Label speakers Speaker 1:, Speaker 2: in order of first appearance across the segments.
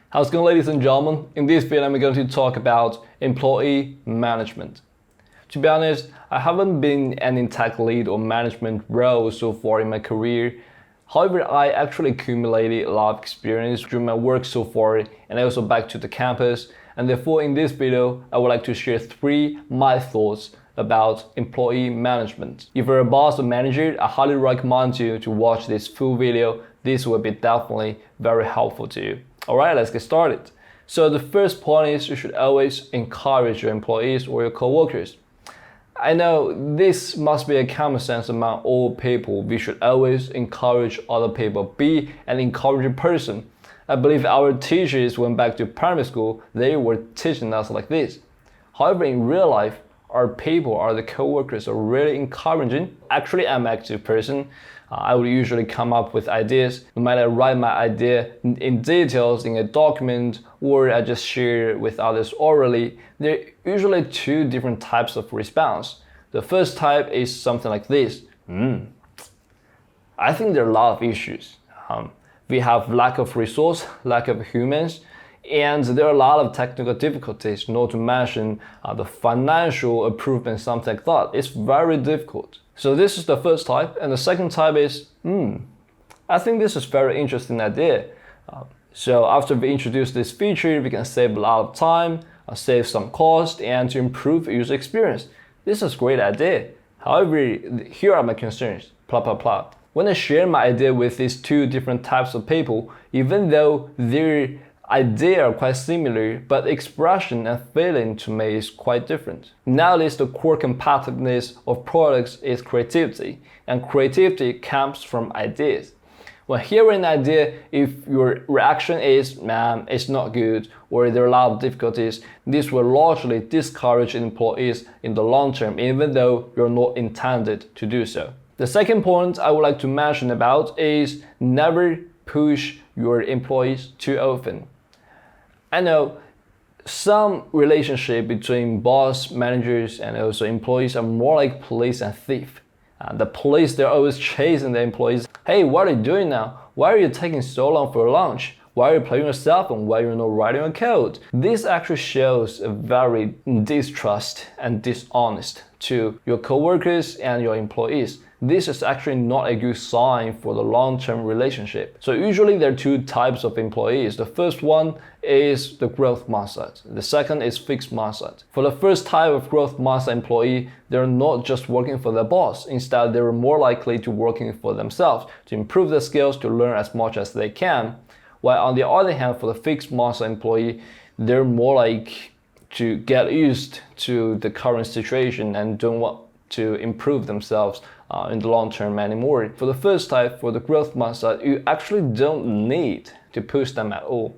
Speaker 1: How's it going, ladies and gentlemen? In this video, I'm going to talk about employee management. To be honest, I haven't been in tech lead or management role so far in my career. However, I actually accumulated a lot of experience during my work so far and also back to the campus. And therefore, in this video, I would like to share my thoughts about employee management. If you're a boss or manager, I highly recommend you to watch this full video. This will be definitely very helpful to you. Alright, let's get started. So the first point is you should always encourage your employees or your co-workers. I know this must be a common sense among all people. We should always encourage other people. Be an encouraging person. I believe our teachers went back to primary school, they were teaching us like this. However, in real life, our people, the co-workers are really encouraging. Actually, I'm an active person. I would usually come up with ideas. No matter I write my idea in details in a document or I just share it with others orally, there are usually two different types of response. The first type is something like this. I think there are a lot of issues. We have lack of resource, lack of humans, and there are a lot of technical difficulties, not to mention the financial improvement, something like that. It's very difficult. So this is the first type, and the second type is, I think this is very interesting idea. So after we introduce this feature, we can save a lot of time, save some cost, and to improve user experience. This is a great idea. However, here are my concerns, blah, blah, blah. When I share my idea with these two different types of people, even though their ideas are quite similar, but expression and feeling to me is quite different. Nowadays, the core competitiveness of products is creativity, and creativity comes from ideas. When hearing an idea, if your reaction is, man, it's not good, or there are a lot of difficulties, this will largely discourage employees in the long term, even though you're not intended to do so. The second point I would like to mention about is never push your employees too often. I know some relationship between boss, managers, and also employees are more like police and thief. The police, they're always chasing the employees. Hey, what are you doing now? Why are you taking so long for lunch? Why are you playing your cell phone? Why are you not writing a code? This actually shows a very distrust and dishonest to your coworkers and your employees. This is actually not a good sign for the long-term relationship. So usually there are two types of employees. The first one is the growth mindset. The second is fixed mindset. For the first type of growth mindset employee, they're not just working for their boss. Instead, they're more likely to working for themselves, to improve their skills, to learn as much as they can. While on the other hand, for the fixed mindset employee, they're more like to get used to the current situation and don't want to improve themselves in the long term anymore. For the first type, for the growth mindset, you actually don't need to push them at all.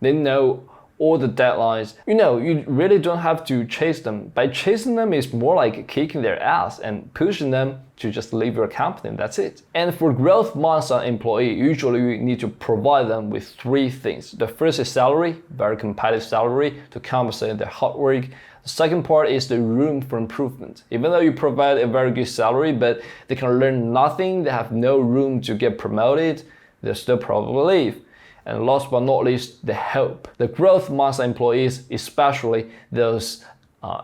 Speaker 1: They know all the deadlines. You really don't have to chase them. By chasing them, it's more like kicking their ass and pushing them to just leave your company. That's it. And for growth mindset employee, usually you need to provide them with three things. The first is salary, very competitive salary to compensate their hard work. The second part is the room for improvement. Even though you provide a very good salary, but they can learn nothing, they have no room to get promoted, they'll still probably leave. And last but not least, the hope. The growth mindset employees, especially those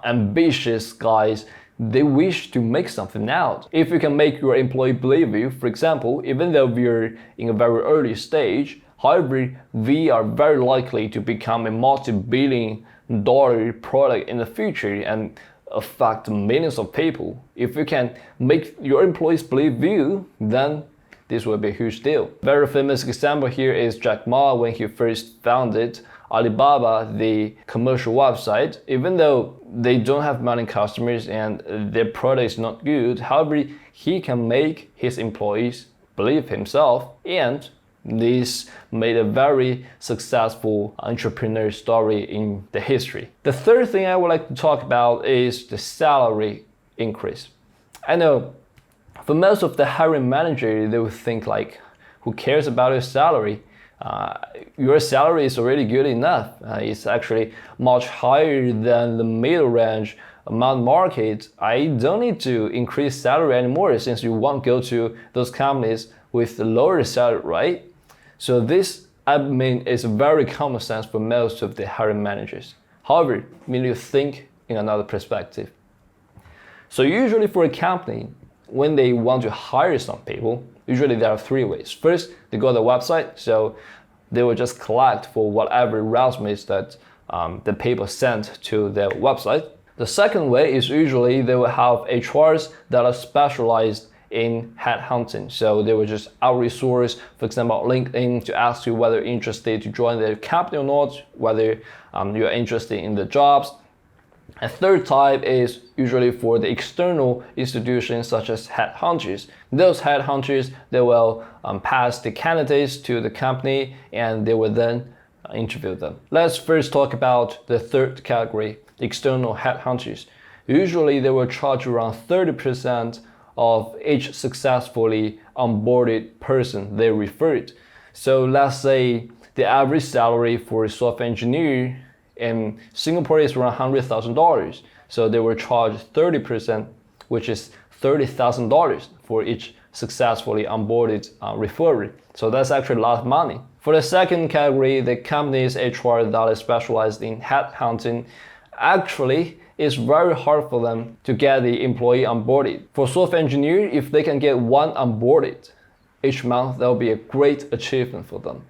Speaker 1: ambitious guys, they wish to make something out. If you can make your employee believe you, for example, even though we're in a very early stage, however, we are very likely to become a multi-billion-dollar product in the future and affect millions of people. If you can make your employees believe you, then this will be a huge deal. Very famous example here is Jack Ma when he first founded Alibaba, the commercial website. Even though they don't have many customers and their product is not good, however, he can make his employees believe himself, and this made a very successful entrepreneur story in the history. The third thing I would like to talk about is the salary increase. I know for most of the hiring manager, they would think like, who cares about your salary? Your salary is already good enough. It's actually much higher than the middle range among market. I don't need to increase salary anymore since you won't go to those companies with the lower salary, right? So this I mean, it's very common sense for most of the hiring managers. However, we need to think in another perspective. So usually for a company, when they want to hire some people, usually there are three ways. First, they go to the website, so they will just collect for whatever resumes that the people sent to their website. The second way is usually they will have HRs that are specialized in headhunting. So they will just out-resource, for example, LinkedIn to ask you whether you're interested to join their company or not, whether you're interested in the jobs. A third type is usually for the external institutions such as headhunters. Those headhunters, they will pass the candidates to the company and they will then interview them. Let's first talk about the third category, external headhunters. Usually they will charge around 30% of each successfully onboarded person they referred. So let's say the average salary for a software engineer in Singapore is around $100,000. So they will charge 30%, which is $30,000 for each successfully onboarded referee. So that's actually a lot of money. For the second category, the company's HR that is specialized in headhunting, actually it's very hard for them to get the employee onboarded. For software engineer, if they can get one onboarded each month, that will be a great achievement for them.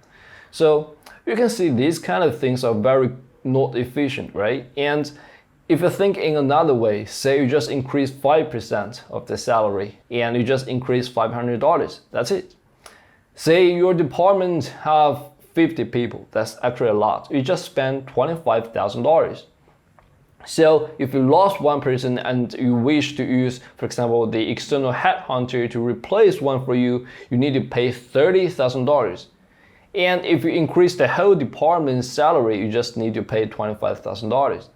Speaker 1: So you can see these kind of things are very not efficient, right? And if you think in another way, say you just increase 5% of the salary and you just increase $500, that's it. Say your department have 50 people, that's actually a lot. You just spend $25,000. So if you lost one person and you wish to use, for example, the external headhunter to replace one for you, you need to pay $30,000. And if you increase the whole department's salary, you just need to pay $25,000.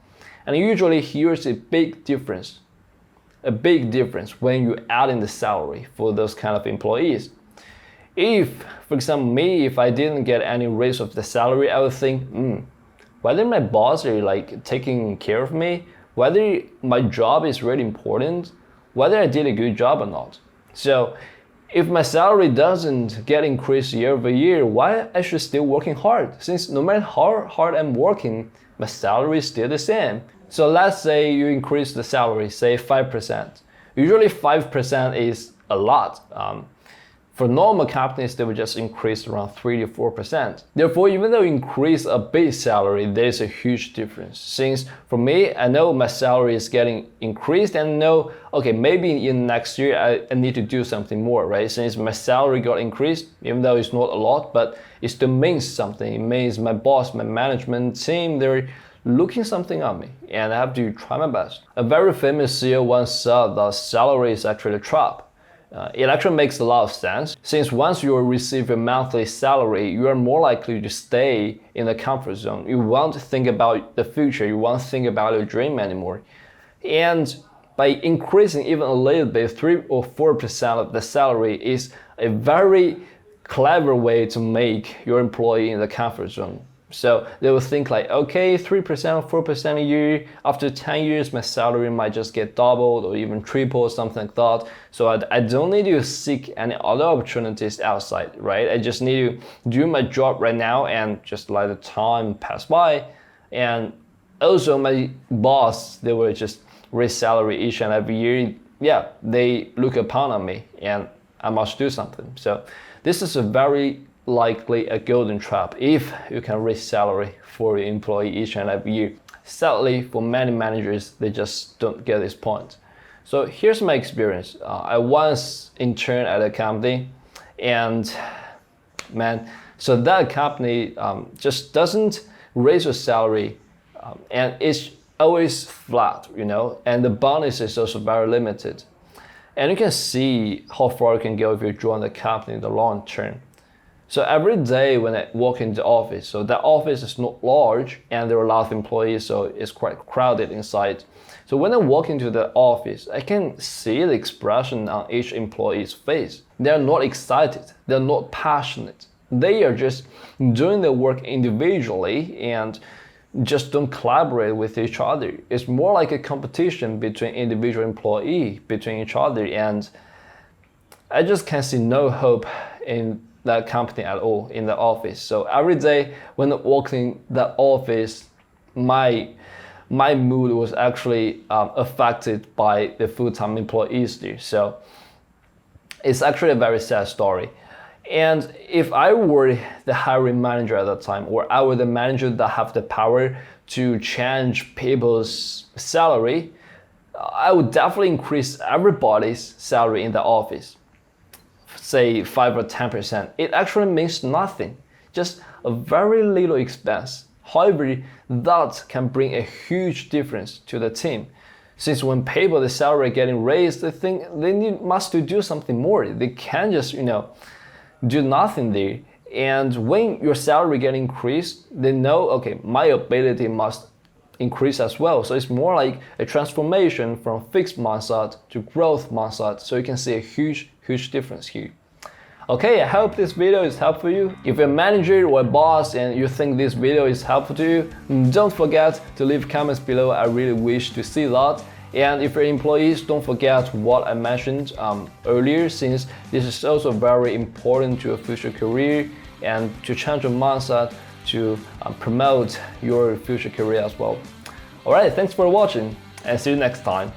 Speaker 1: And usually here's a big difference when you add in the salary for those kind of employees. If, for example, me, if I didn't get any raise of the salary, I would think, whether my boss is like taking care of me, whether my job is really important, whether I did a good job or not. So if my salary doesn't get increased year over year, why I should still working hard? Since no matter how hard I'm working, my salary is still the same. So let's say you increase the salary, say 5%. Usually 5% is a lot. For normal companies, they would just increase around 3 to 4%. Therefore, even though you increase a base salary, there's a huge difference. Since for me, I know my salary is getting increased and know, okay, maybe in next year I need to do something more, right? Since my salary got increased, even though it's not a lot, but it still means something. It means my boss, my management team, they're looking something at me and I have to try my best. A very famous CEO once said that salary is actually a trap. It actually makes a lot of sense, since once you receive a monthly salary, you are more likely to stay in the comfort zone. You won't think about the future, you won't think about your dream anymore. And by increasing even a little bit, 3 or 4% of the salary is a very clever way to make your employee in the comfort zone. So they will think like, okay, 3% or 4% a year, after 10 years, my salary might just get doubled or even tripled, something like that. So I don't need to seek any other opportunities outside, right? I just need to do my job right now and just let the time pass by. And also my boss, they will just raise salary each and every year. Yeah, they look upon on me and I must do something. So this is a very likely a golden trap if you can raise salary for your employee each and every year. Sadly, for many managers, they just don't get this point. So here's my experience. I once interned at a company and so that company just doesn't raise your salary and it's always flat, and the bonus is also very limited. And you can see how far you can go if you join the company in the long term. So every day when I walk into the office, so that office is not large and there are a lot of employees, so it's quite crowded inside. So when I walk into the office, I can see the expression on each employee's face. They're not excited, they're not passionate. They are just doing their work individually and just don't collaborate with each other. It's more like a competition between individual employees, between each other, and I just can see no hope in that company at all in the office. So every day when I walked in the office, my mood was actually affected by the full-time employees there. So it's actually a very sad story. And if I were the hiring manager at that time, or I were the manager that have the power to change people's salary, I would definitely increase everybody's salary in the office, say 5 or 10%. It actually means nothing, just a very little expense. However, that can bring a huge difference to the team. Since when people, the salary getting raised, they think they must do something more. They can't just, do nothing there. And when your salary get increased, they know, okay, my ability must increase as well. So it's more like a transformation from fixed mindset to growth mindset. So you can see a huge difference here. Okay, I hope this video is helpful for you. If you're a manager or a boss and you think this video is helpful to you, don't forget to leave comments below. I really wish to see that. And if you're employees, don't forget what I mentioned earlier, since this is also very important to your future career and to change your mindset to promote your future career as well. Alright, thanks for watching and see you next time.